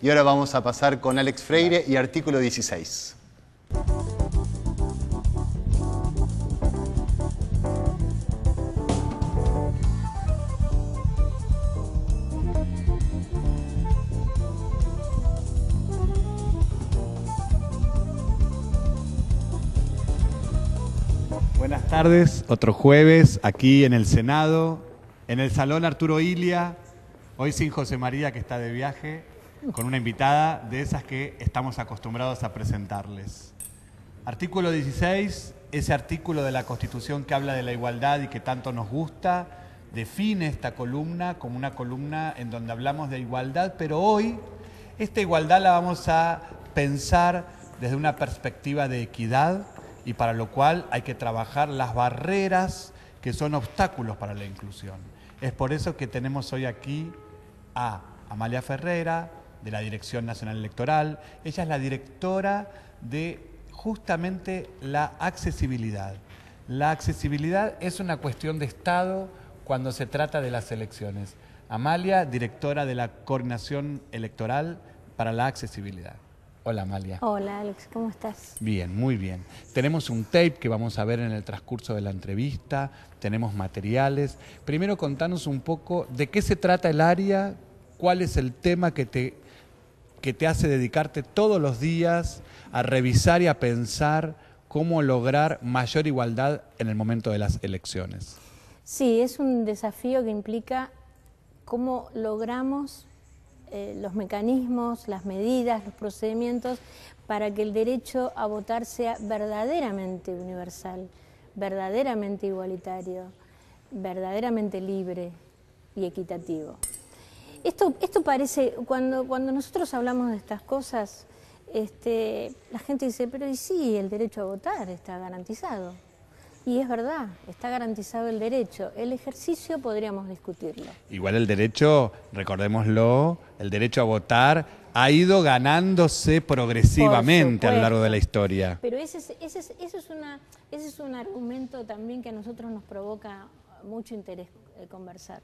Y ahora vamos a pasar con Alex Freire y artículo 16. Buenas tardes, otro jueves aquí en el Senado, en el Salón Arturo Illia, hoy sin José María que está de viaje, con una invitada de esas que estamos acostumbrados a presentarles. Artículo 16, ese artículo de la Constitución que habla de la igualdad y que tanto nos gusta, define esta columna como una columna en donde hablamos de igualdad, pero hoy esta igualdad la vamos a pensar desde una perspectiva de equidad, y para lo cual hay que trabajar las barreras que son obstáculos para la inclusión. Es por eso que tenemos hoy aquí a Amalia Ferreira, de la Dirección Nacional Electoral. Ella es la directora de justamente la accesibilidad. La accesibilidad es una cuestión de Estado cuando se trata de las elecciones. Amalia, directora de la Coordinación Electoral para la Accesibilidad. Hola, Amalia. Hola, Alex, ¿cómo estás? Bien, muy bien. Tenemos un tape que vamos a ver en el transcurso de la entrevista, tenemos materiales. Primero contanos un poco de qué se trata el área, cuál es el tema que te hace dedicarte todos los días a revisar y a pensar cómo lograr mayor igualdad en el momento de las elecciones. Sí, es un desafío que implica cómo logramos los mecanismos, las medidas, los procedimientos para que el derecho a votar sea verdaderamente universal, verdaderamente igualitario, verdaderamente libre y equitativo. Esto parece, cuando nosotros hablamos de estas cosas, la gente dice, pero y sí, el derecho a votar está garantizado. Y es verdad, está garantizado el derecho. El ejercicio podríamos discutirlo. Igual el derecho, recordémoslo, el derecho a votar ha ido ganándose progresivamente a lo largo de la historia. Pero ese es un argumento también que a nosotros nos provoca mucho interés conversar.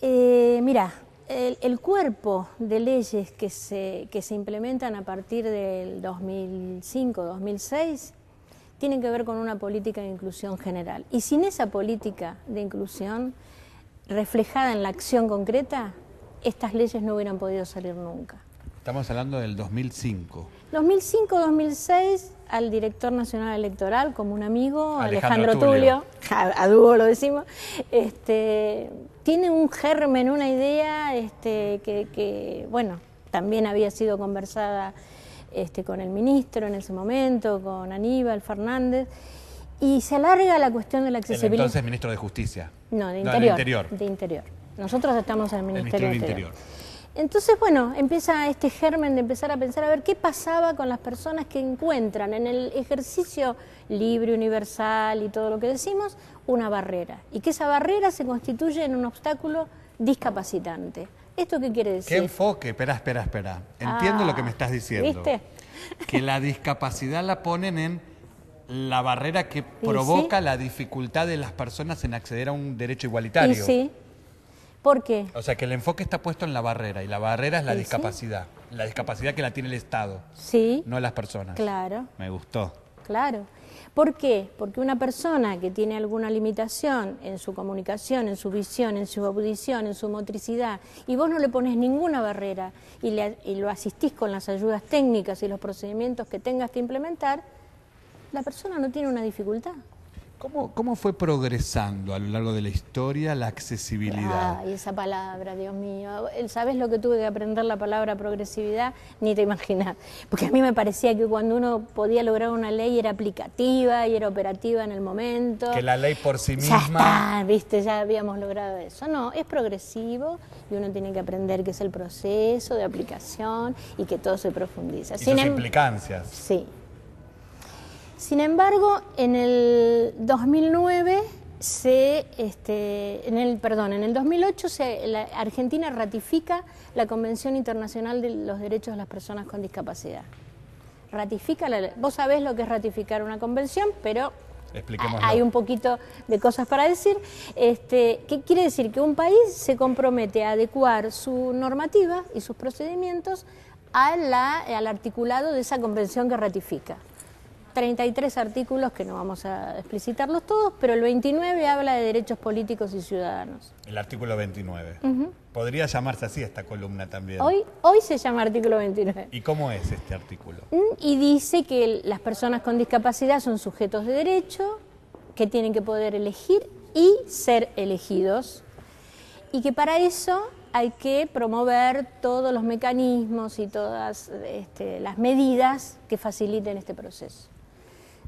Mira, el cuerpo de leyes que se implementan a partir del 2005-2006 tienen que ver con una política de inclusión general. Y sin esa política de inclusión reflejada en la acción concreta, estas leyes no hubieran podido salir nunca. Estamos hablando del 2005. 2005-2006, al director nacional electoral, como un amigo, Alejandro Tulio, a dúo lo decimos, tiene un germen, una idea que, bueno, también había sido conversada con el ministro en ese momento, con Aníbal Fernández, y se alarga la cuestión de la accesibilidad. El entonces ministro de Justicia. No, de Interior. De Interior. Nosotros estamos en el Ministerio del Interior. Entonces, bueno, empieza este germen de empezar a pensar a ver qué pasaba con las personas que encuentran en el ejercicio libre, universal y todo lo que decimos, una barrera. Y que esa barrera se constituye en un obstáculo discapacitante. ¿Esto qué quiere decir? ¿Qué enfoque? Espera. Entiendo lo que me estás diciendo. ¿Viste? Que la discapacidad la ponen en la barrera que provoca la dificultad de las personas en acceder a un derecho igualitario. Y sí. ¿Por qué? O sea, que el enfoque está puesto en la barrera, y la barrera es la discapacidad. Sí. La discapacidad que la tiene el Estado, sí, no las personas. Claro. Me gustó. Claro. ¿Por qué? Porque una persona que tiene alguna limitación en su comunicación, en su visión, en su audición, en su motricidad, y vos no le pones ninguna barrera y lo asistís con las ayudas técnicas y los procedimientos que tengas que implementar, la persona no tiene una dificultad. ¿Cómo fue progresando a lo largo de la historia la accesibilidad? Ay, esa palabra, Dios mío. ¿Sabés lo que tuve que aprender la palabra progresividad? Ni te imaginás. Porque a mí me parecía que cuando uno podía lograr una ley era aplicativa y era operativa en el momento. Que la ley por sí misma... Ya está, ¿viste? Ya habíamos logrado eso. No, es progresivo y uno tiene que aprender qué es el proceso de aplicación y que todo se profundiza. Y sus implicancias. Sí. Sin embargo, en el 2009, en el 2008, Argentina ratifica la Convención Internacional de los Derechos de las Personas con Discapacidad. Vos sabés lo que es ratificar una convención, pero Expliquémoslo. hay un poquito de cosas para decir. ¿Qué quiere decir? Que un país se compromete a adecuar su normativa y sus procedimientos al articulado de esa convención que ratifica. 33 artículos, que no vamos a explicitarlos todos, pero el 29 habla de derechos políticos y ciudadanos. El artículo 29. Podría llamarse así esta columna también. Hoy se llama artículo 29. ¿Y cómo es este artículo? Y dice que las personas con discapacidad son sujetos de derecho, que tienen que poder elegir y ser elegidos, y que para eso hay que promover todos los mecanismos y todas las medidas que faciliten este proceso.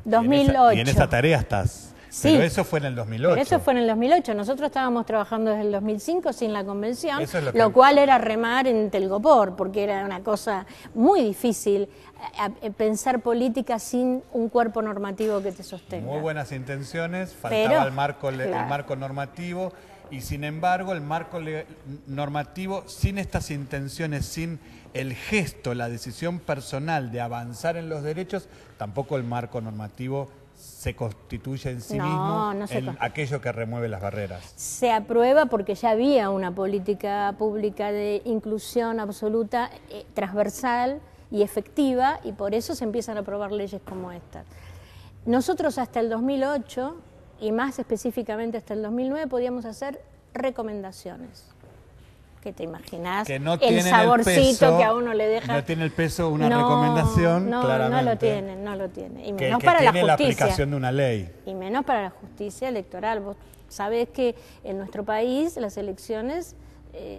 2008. Y en esa tarea estás. Sí. Pero eso fue en el 2008. Pero eso fue en el 2008. Nosotros estábamos trabajando desde el 2005 sin la convención, Eso es lo cual era remar en Telgopor, porque era una cosa muy difícil pensar política sin un cuerpo normativo que te sostenga. Muy buenas intenciones, faltaba Pero, el marco claro, normativo, y sin embargo el marco normativo, sin estas intenciones, sin el gesto, la decisión personal de avanzar en los derechos, tampoco el marco normativo se constituye en sí mismo en aquello que remueve las barreras. Se aprueba porque ya había una política pública de inclusión absoluta, transversal y efectiva, y por eso se empiezan a aprobar leyes como esta. Nosotros hasta el 2008, y más específicamente hasta el 2009, podíamos hacer recomendaciones. Que te imaginás, que no el saborcito que a uno le deja. No tiene el peso una recomendación, claramente. No lo tiene. Y menos para la justicia. La aplicación de una ley. Y menos para la justicia electoral. Vos sabés que en nuestro país las elecciones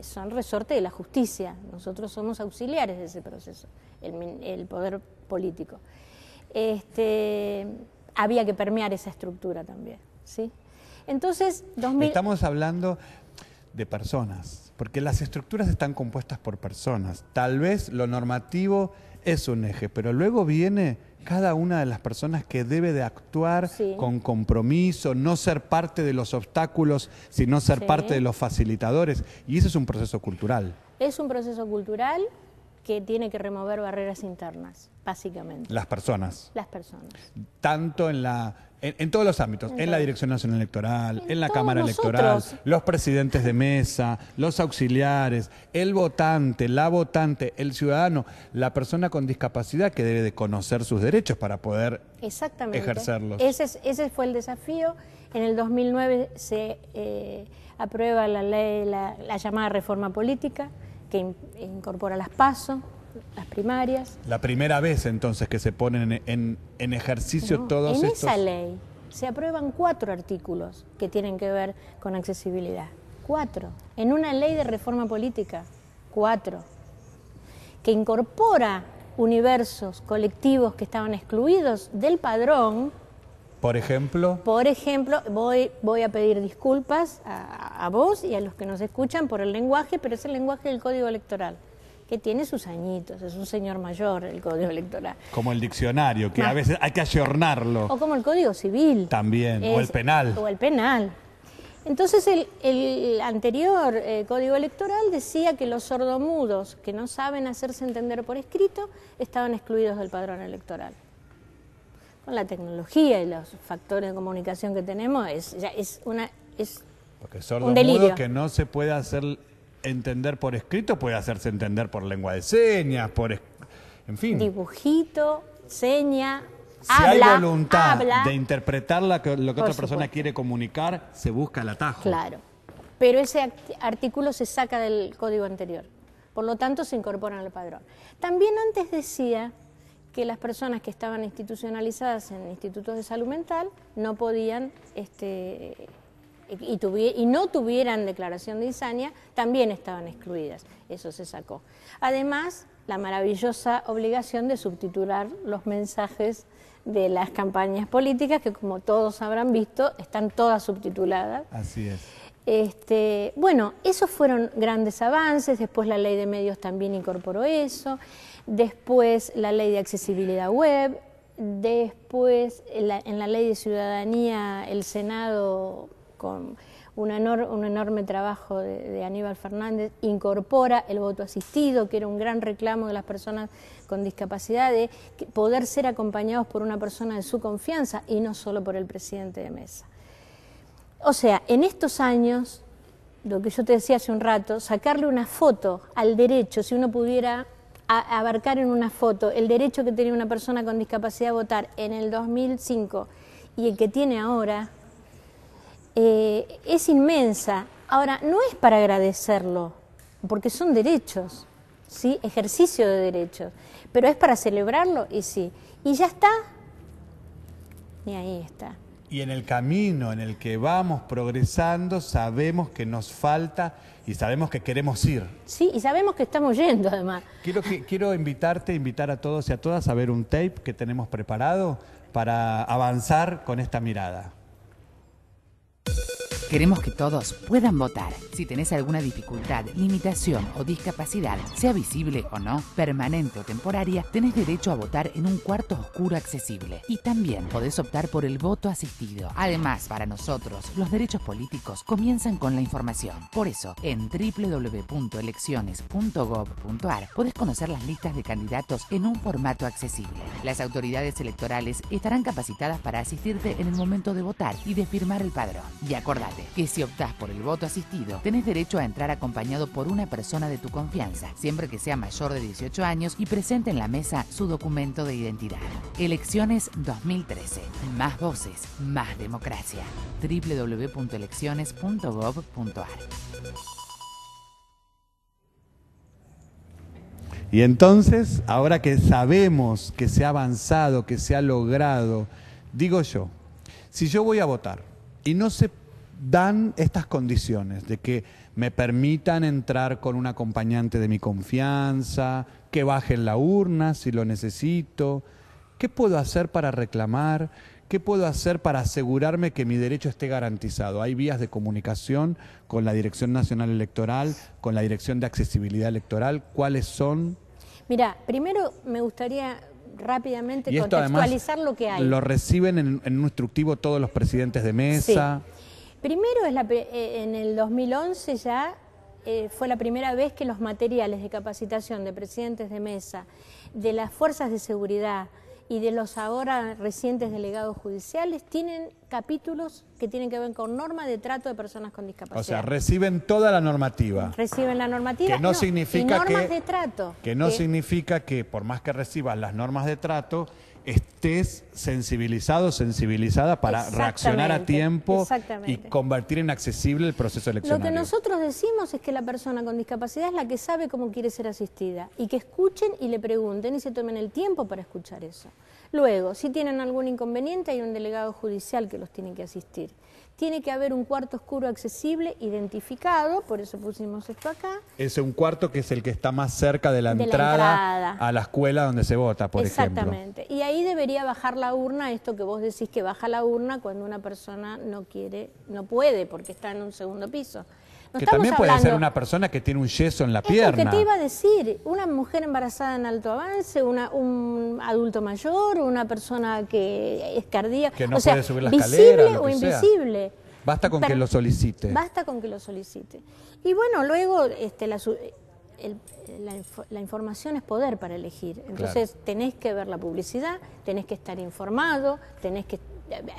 son resorte de la justicia. Nosotros somos auxiliares de ese proceso, el poder político. Había que permear esa estructura también, ¿sí? Entonces, Estamos hablando de personas, porque las estructuras están compuestas por personas. Tal vez lo normativo es un eje, pero luego viene cada una de las personas que debe de actuar con compromiso, no ser parte de los obstáculos, sino ser parte de los facilitadores. Y ese es un proceso cultural. Es un proceso cultural que tiene que remover barreras internas, básicamente. Las personas. Las personas. Tanto en todos los ámbitos, en la Dirección Nacional Electoral, en la Cámara Electoral, los presidentes de mesa, los auxiliares, el votante, la votante, el ciudadano, la persona con discapacidad que debe de conocer sus derechos para poder ejercerlos. Ese fue el desafío. En el 2009 se aprueba la ley, la llamada reforma política, que incorpora las PASO, las primarias. La primera vez entonces que se ponen en ejercicio todos estos... En esa ley se aprueban 4 artículos que tienen que ver con accesibilidad. 4. En una ley de reforma política. 4. Que incorpora universos colectivos que estaban excluidos del padrón. Por ejemplo, voy a pedir disculpas a vos y a los que nos escuchan por el lenguaje, pero es el lenguaje del Código Electoral, que tiene sus añitos, es un señor mayor el Código Electoral. Como el diccionario, que a veces hay que ayornarlo. O como el Código Civil. También, o el penal. O el penal. Entonces el anterior Código Electoral decía que los sordomudos que no saben hacerse entender por escrito estaban excluidos del padrón electoral. Con la tecnología y los factores de comunicación que tenemos, porque sordomudo que no se puede hacer entender por escrito, puede hacerse entender por lengua de señas, en fin. Dibujito, seña, si hay voluntad de interpretar lo que otra persona quiere comunicar, se busca el atajo. Claro, pero ese artículo se saca del código anterior, por lo tanto se incorpora al padrón. También antes decía que las personas que estaban institucionalizadas en institutos de salud mental no podían y no tuvieran declaración de insania, también estaban excluidas. Eso se sacó. Además, la maravillosa obligación de subtitular los mensajes de las campañas políticas, que como todos habrán visto, están todas subtituladas. Así es. Bueno, esos fueron grandes avances. Después la ley de medios también incorporó eso. Después la ley de accesibilidad web. Después en la ley de ciudadanía el Senado, con un enorme trabajo de Aníbal Fernández, incorpora el voto asistido, que era un gran reclamo de las personas con discapacidad, de poder ser acompañados por una persona de su confianza y no solo por el presidente de mesa. O sea, en estos años, lo que yo te decía hace un rato, sacarle una foto al derecho, si uno pudiera abarcar en una foto el derecho que tenía una persona con discapacidad a votar en el 2005 y el que tiene ahora, es inmensa. Ahora, no es para agradecerlo, porque son derechos, ¿sí? Ejercicio de derechos, pero es para celebrarlo, y sí. ¿Y ya está? Y ahí está. Y en el camino en el que vamos progresando, sabemos que nos falta y sabemos que queremos ir. Sí, y sabemos que estamos yendo, además. Quiero invitar a todos y a todas a ver un tape que tenemos preparado para avanzar con esta mirada. Queremos que todos puedan votar. Si tenés alguna dificultad, limitación o discapacidad, sea visible o no, permanente o temporaria, tenés derecho a votar en un cuarto oscuro accesible. Y también podés optar por el voto asistido. Además, para nosotros, los derechos políticos comienzan con la información. Por eso, en www.elecciones.gov.ar podés conocer las listas de candidatos en un formato accesible. Las autoridades electorales estarán capacitadas para asistirte en el momento de votar y de firmar el padrón. Y acordate que si optás por el voto asistido, tenés derecho a entrar acompañado por una persona de tu confianza, siempre que sea mayor de 18 años y presente en la mesa su documento de identidad. Elecciones 2013. Más voces, más democracia. www.elecciones.gov.ar. Y entonces, ahora que sabemos que se ha avanzado, que se ha logrado, digo yo, si yo voy a votar y no se dan estas condiciones de que me permitan entrar con un acompañante de mi confianza, que baje en la urna si lo necesito, ¿qué puedo hacer para reclamar? ¿Qué puedo hacer para asegurarme que mi derecho esté garantizado? Hay vías de comunicación con la Dirección Nacional Electoral, con la Dirección de Accesibilidad Electoral. ¿Cuáles son? Mira, primero me gustaría rápidamente Y esto contextualizar lo que hay. Lo reciben en un instructivo todos los presidentes de mesa. Sí. Primero, en el 2011 ya fue la primera vez que los materiales de capacitación de presidentes de mesa, de las fuerzas de seguridad y de los ahora recientes delegados judiciales tienen capítulos que tienen que ver con norma de trato de personas con discapacidad. O sea, reciben toda la normativa. Reciben la normativa Que no significa y normas de trato. Que no significa que por más que recibas las normas de trato, estés sensibilizada para reaccionar a tiempo y convertir en accesible el proceso eleccionario. Lo que nosotros decimos es que la persona con discapacidad es la que sabe cómo quiere ser asistida y que escuchen y le pregunten y se tomen el tiempo para escuchar eso. Luego, si tienen algún inconveniente, hay un delegado judicial que los tiene que asistir. Tiene que haber un cuarto oscuro accesible, identificado, por eso pusimos esto acá. Es un cuarto que es el que está más cerca de la entrada a la escuela donde se vota, por ejemplo. Exactamente. Y ahí debería bajar la urna, esto que vos decís que baja la urna cuando una persona no quiere, no puede, porque está en un segundo piso. Que también puede ser una persona que tiene un yeso en la pierna. Lo que te iba a decir, una mujer embarazada en alto avance, un adulto mayor, una persona que es cardíaca, que no puede subir la escalera, visible o invisible. Basta con que lo solicite. Basta con que lo solicite. Y bueno, luego la información es poder para elegir. Entonces tenés que ver la publicidad, tenés que estar informado, tenés que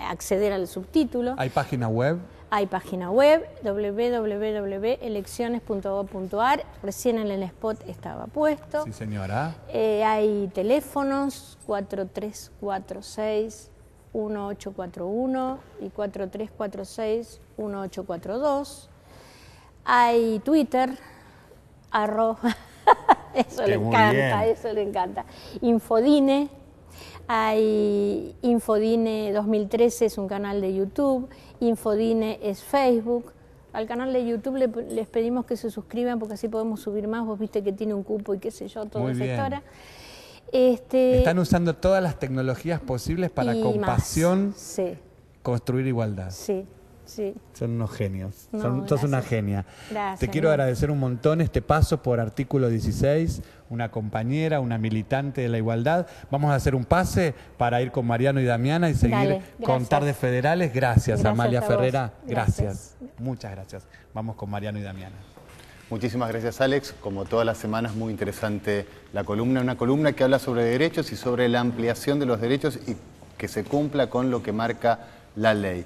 acceder al subtítulo. ¿Hay página web? Hay página web, www.elecciones.gov.ar, recién en el spot estaba puesto. Sí, señora. Hay teléfonos 4346-1841 y 4346-1842. Hay Twitter, eso le encanta, Infodine. Hay Infodine 2013, es un canal de YouTube, Infodine es Facebook. Al canal de YouTube les pedimos que se suscriban porque así podemos subir más, vos viste que tiene un cupo y qué sé yo, toda esa historia. Están usando todas las tecnologías posibles para con pasión construir igualdad. Sí, Sí. Son unos genios. No, Sos una gracias. genia. Gracias, Te quiero no. agradecer un montón este paso por Artículo 16, una compañera, una militante de la igualdad. Vamos a hacer un pase para ir con Mariano y Damiana y seguir Dale, con gracias. Tardes Federales. Gracias, Amalia a vos. Ferrera. Gracias. Muchas gracias. Vamos con Mariano y Damiana. Muchísimas gracias, Alex. Como todas las semanas, muy interesante la columna. Una columna que habla sobre derechos y sobre la ampliación de los derechos y que se cumpla con lo que marca la ley.